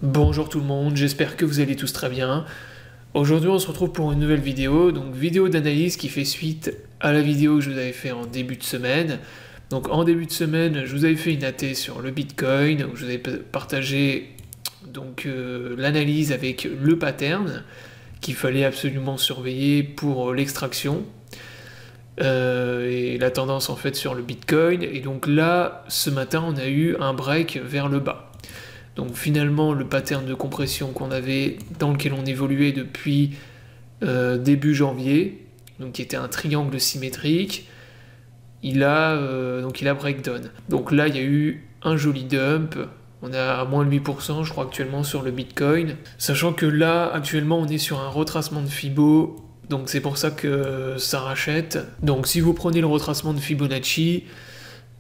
Bonjour tout le monde, j'espère que vous allez tous très bien. Aujourd'hui on se retrouve pour une nouvelle vidéo, donc vidéo d'analyse qui fait suite à la vidéo que je vous avais fait en début de semaine. Donc en début de semaine, je vous avais fait une AT sur le Bitcoin, où je vous avais partagé l'analyse avec le pattern qu'il fallait absolument surveiller pour l'extraction. Et la tendance en fait sur le Bitcoin. Et donc là, ce matin, on a eu un break vers le bas. Donc finalement, le pattern de compression qu'on avait, dans lequel on évoluait depuis début janvier, donc qui était un triangle symétrique, il a breakdown. Donc là, il y a eu un joli dump. On est à moins de 8%, je crois, actuellement sur le Bitcoin. Sachant que là, actuellement, on est sur un retracement de Fibo. Donc c'est pour ça que ça rachète. Donc si vous prenez le retracement de Fibonacci,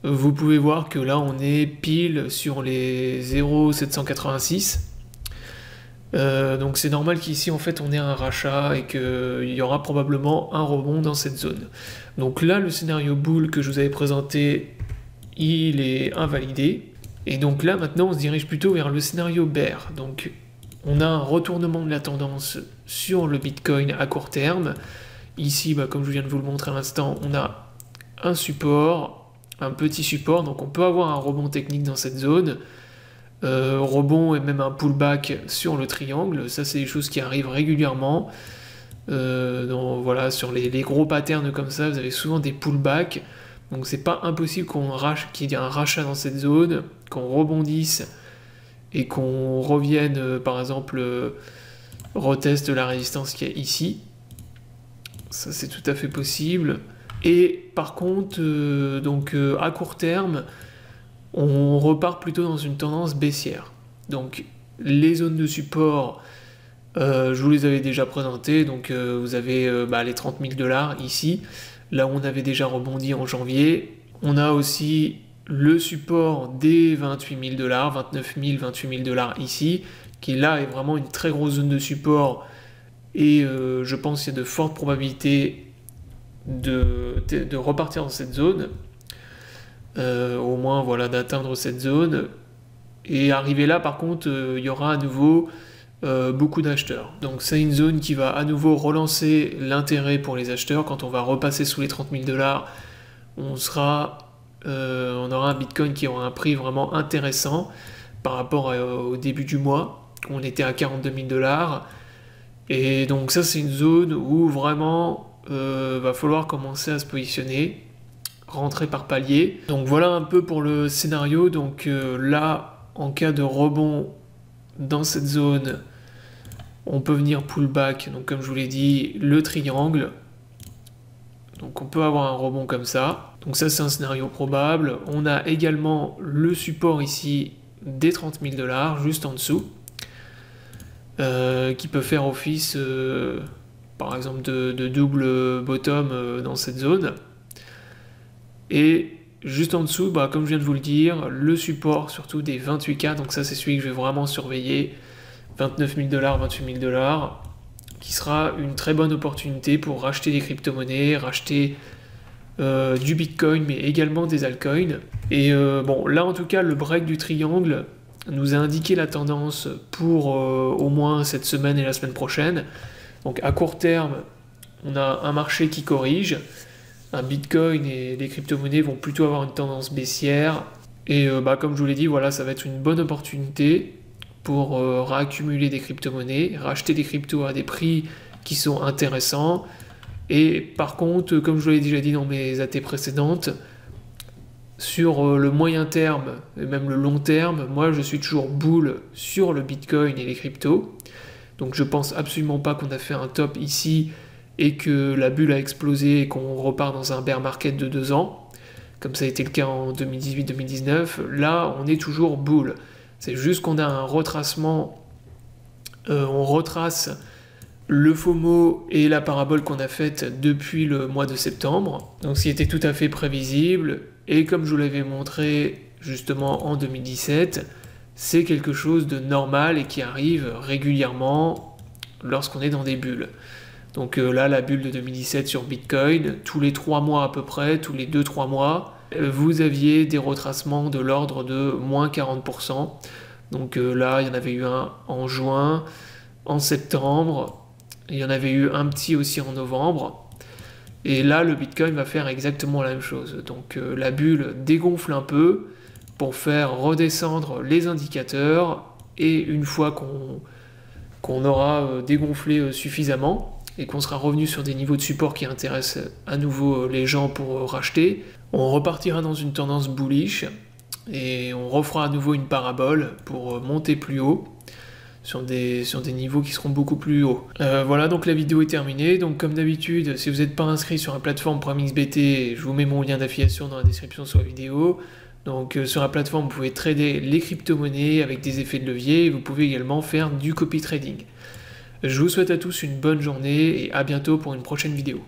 vous pouvez voir que là on est pile sur les 0,786. Donc c'est normal qu'ici en fait on ait un rachat et qu'il y aura probablement un rebond dans cette zone. Donc là le scénario bull que je vous avais présenté, il est invalidé. Et donc là maintenant on se dirige plutôt vers le scénario bear. Donc on a un retournement de la tendance sur le Bitcoin à court terme. Ici, comme je viens de vous le montrer à l'instant, on a un support, un petit support, donc on peut avoir un rebond technique dans cette zone, rebond et même un pullback sur le triangle. Ça c'est des choses qui arrivent régulièrement. Voilà, sur les gros patterns comme ça, vous avez souvent des pullbacks, donc c'est pas impossible qu'il y ait un rachat dans cette zone, qu'on rebondisse et qu'on revienne, par exemple, reteste la résistance qu'il y a ici. Ça c'est tout à fait possible. Et par contre, à court terme, on repart plutôt dans une tendance baissière. Donc les zones de support, je vous les avais déjà présentées. Donc vous avez les 30 000 $ ici, là où on avait déjà rebondi en janvier. On a aussi le support des 28 000 $, 29 000, 28 000 $ ici, qui là est vraiment une très grosse zone de support. Et je pense qu'il y a de fortes probabilités de repartir dans cette zone, au moins voilà, d'atteindre cette zone. Et arrivé là, par contre, il y aura à nouveau beaucoup d'acheteurs. Donc c'est une zone qui va à nouveau relancer l'intérêt pour les acheteurs. Quand on va repasser sous les 30 000 $, on aura un Bitcoin qui aura un prix vraiment intéressant par rapport au début du mois, où on était à 42 000 $. Et donc ça c'est une zone où vraiment va falloir commencer à se positionner, rentrer par palier. Donc voilà un peu pour le scénario. Donc là, en cas de rebond dans cette zone, on peut venir pullback, donc comme je vous l'ai dit, le triangle. Donc on peut avoir un rebond comme ça. Donc ça c'est un scénario probable. On a également le support ici des 30 000 $, juste en dessous, qui peut faire office par exemple de double bottom dans cette zone. Et juste en dessous, comme je viens de vous le dire, le support surtout des 28K, donc ça c'est celui que je vais vraiment surveiller, 29 000 $, 28 000 $, qui sera une très bonne opportunité pour racheter des crypto-monnaies, racheter du Bitcoin, mais également des altcoins. Et là en tout cas, le break du triangle nous a indiqué la tendance pour au moins cette semaine et la semaine prochaine. Donc à court terme, on a un marché qui corrige, un Bitcoin et les crypto-monnaies vont plutôt avoir une tendance baissière. Et comme je vous l'ai dit, voilà, ça va être une bonne opportunité pour réaccumuler des crypto-monnaies, racheter des cryptos à des prix qui sont intéressants. Et par contre, comme je vous l'ai déjà dit dans mes AT précédentes, sur le moyen terme et même le long terme, moi je suis toujours bull sur le Bitcoin et les cryptos. Donc je pense absolument pas qu'on a fait un top ici et que la bulle a explosé et qu'on repart dans un bear market de 2 ans, comme ça a été le cas en 2018-2019. Là, on est toujours bull. C'est juste qu'on a un retracement, on retrace le FOMO et la parabole qu'on a faite depuis le mois de septembre, donc ce qui était tout à fait prévisible. Et comme je vous l'avais montré justement en 2017, c'est quelque chose de normal et qui arrive régulièrement lorsqu'on est dans des bulles. Donc là, la bulle de 2017 sur Bitcoin, tous les 3 mois à peu près, tous les 2-3 mois, vous aviez des retracements de l'ordre de moins 40%. Donc là, il y en avait eu un en juin, en septembre, il y en avait eu un petit aussi en novembre. Et là, le Bitcoin va faire exactement la même chose. Donc la bulle dégonfle un peu pour faire redescendre les indicateurs. Et une fois qu'on aura dégonflé suffisamment et qu'on sera revenu sur des niveaux de support qui intéressent à nouveau les gens pour racheter, on repartira dans une tendance bullish et on refera à nouveau une parabole pour monter plus haut sur des niveaux qui seront beaucoup plus hauts. Voilà, donc la vidéo est terminée. Donc comme d'habitude, si vous n'êtes pas inscrit sur la plateforme PrimeXBT, je vous mets mon lien d'affiliation dans la description sous la vidéo. Donc sur la plateforme, vous pouvez trader les crypto-monnaies avec des effets de levier et vous pouvez également faire du copy trading. Je vous souhaite à tous une bonne journée et à bientôt pour une prochaine vidéo.